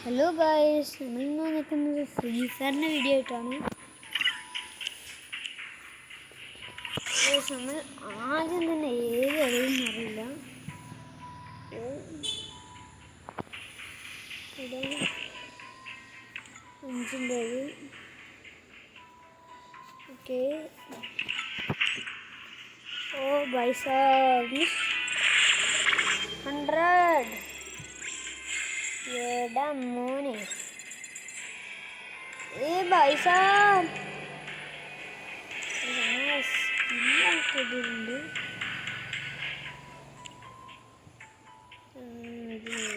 Hello guys, നമ്മളിന്ന് നിൽക്കുന്നത് free ഫയറിൻ്റെ video ആയിട്ടാണ്. നമ്മൾ ആദ്യം തന്നെ ഏത് കളിയും അറിയില്ല. അഞ്ചിൻ്റെ ഓക്കെ. ഓ ബൈസ 100 ഏടാ മോനെ. ഏ ബൈസ ഇല്ലാത്തതുണ്ട്.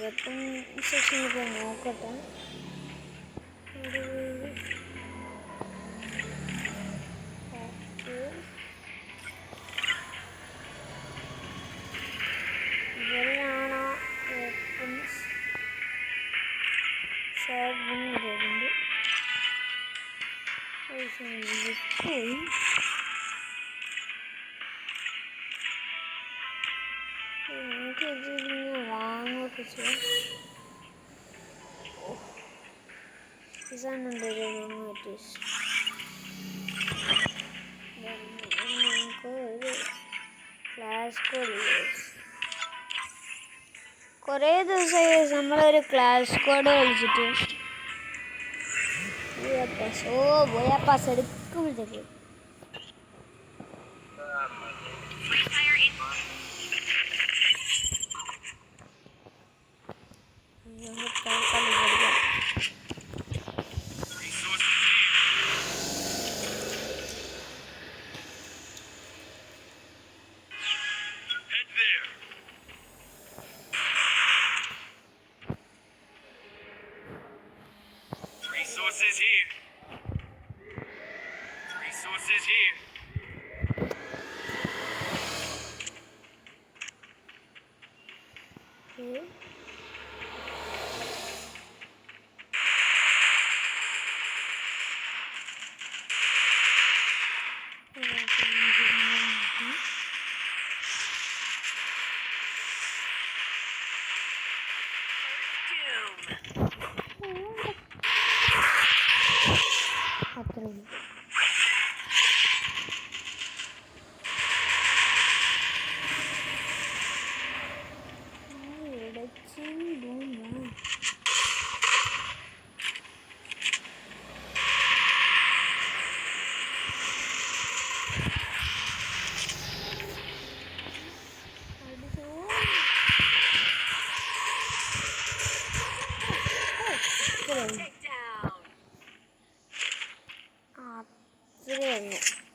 വെപ്പൺ സെക്ഷനൊക്കെ നോക്കട്ടെ. ഇവരെയാണ് വെപ്പൺസ് ഷോർട്ട് പോയി. നമുക്ക് ഇതിന് വാങ്ങൊക്കെ ചെയ്യാം. ഇതാണുണ്ട് നമുക്ക് ഒരു ക്ലാസ് കോഡ്. കുറേ ദിവസമായി നമ്മളൊരു ക്ലാസ് കോഡ് കളിച്ചിട്ട്. ബോയാപ്പാസ് എടുക്കുമ്പോഴത്തേക്ക് Resources here. Resources here.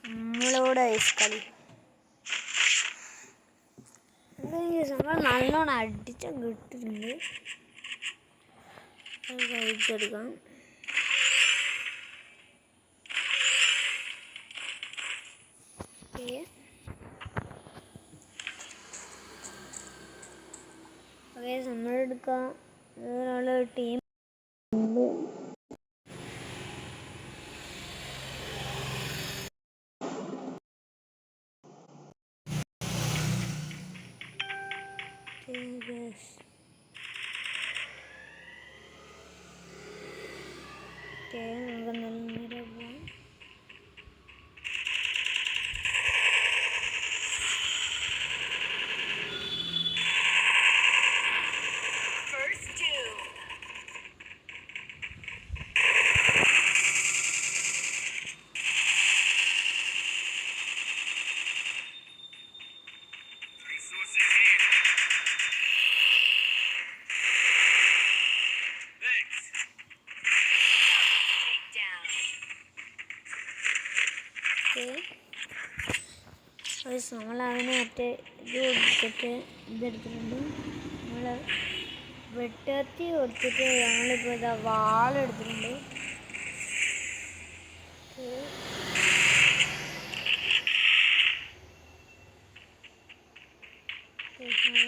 നമ്മളോട് കളി നമ്മൾ നല്ലോണം അടിച്ച കിട്ടുന്നുണ്ട്. കഴിച്ചെടുക്കാം. നമ്മളെടുക്കാം. വേറെ ടീം നമ്മളതിനെ മറ്റേ ഇത് കൊടുത്തിട്ട് ഇതെടുത്തിട്ടുണ്ട്. നമ്മൾ വെട്ടത്തി കൊടുത്തിട്ട് ഞങ്ങളിപ്പോൾ ഇതാ വാളെടുത്തിട്ടുണ്ട്.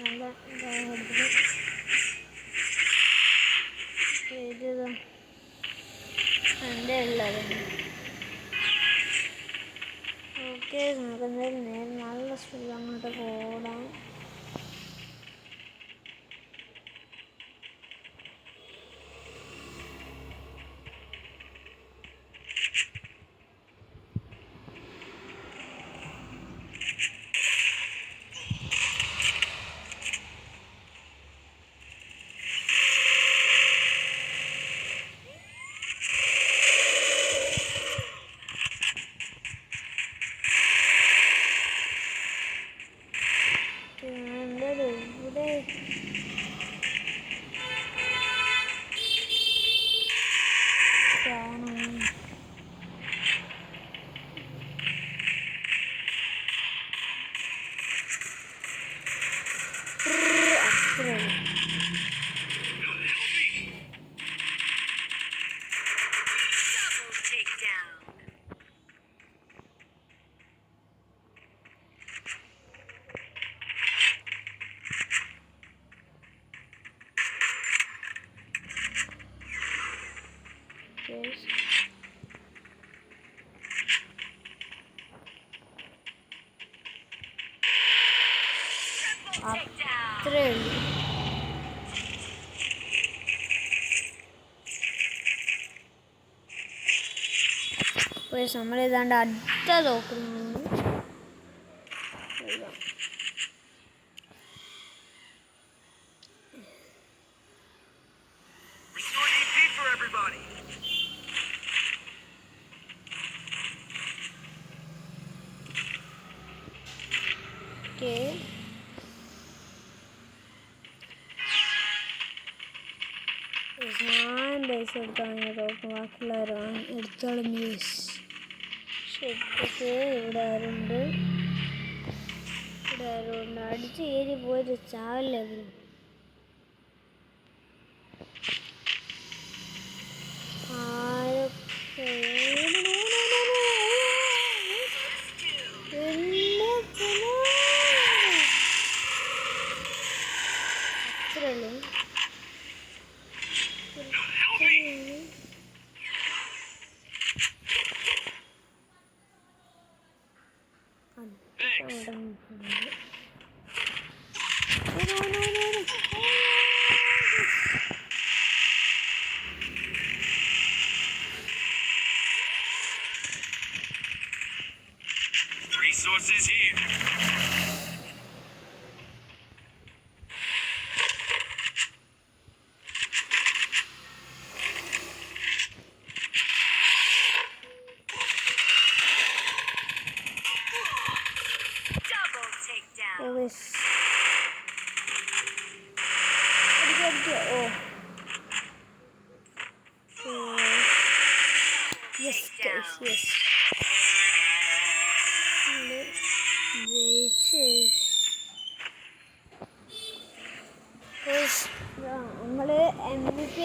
നല്ല ഇതാ ഇത് എൻ്റെ ഉള്ളത്. ഓക്കെ, നമുക്ക് എന്തായാലും നല്ല സ്പീഡ് അങ്ങോട്ട് പോടാം. അത്രേ ഉള്ളൂ. നമ്മളേതാണ്ട് അടുത്ത നോക്കുന്നു. Restore EP for everybody. Okay. ഞാൻ ബേസ് എടുക്കാൻ നോക്കും, ബാക്കിയുള്ളവരാണ് എടുത്തോളം ബേസ്. ഇവിടെ ആരുണ്ട്? അടിച്ച് ഏരി പോയിട്ട് ചാവല്ലേ bro. അത്രയുള്ളൂ. Resources here. Double takedown. Oh, yes. Yes, guys, yes. നമ്മള് MVP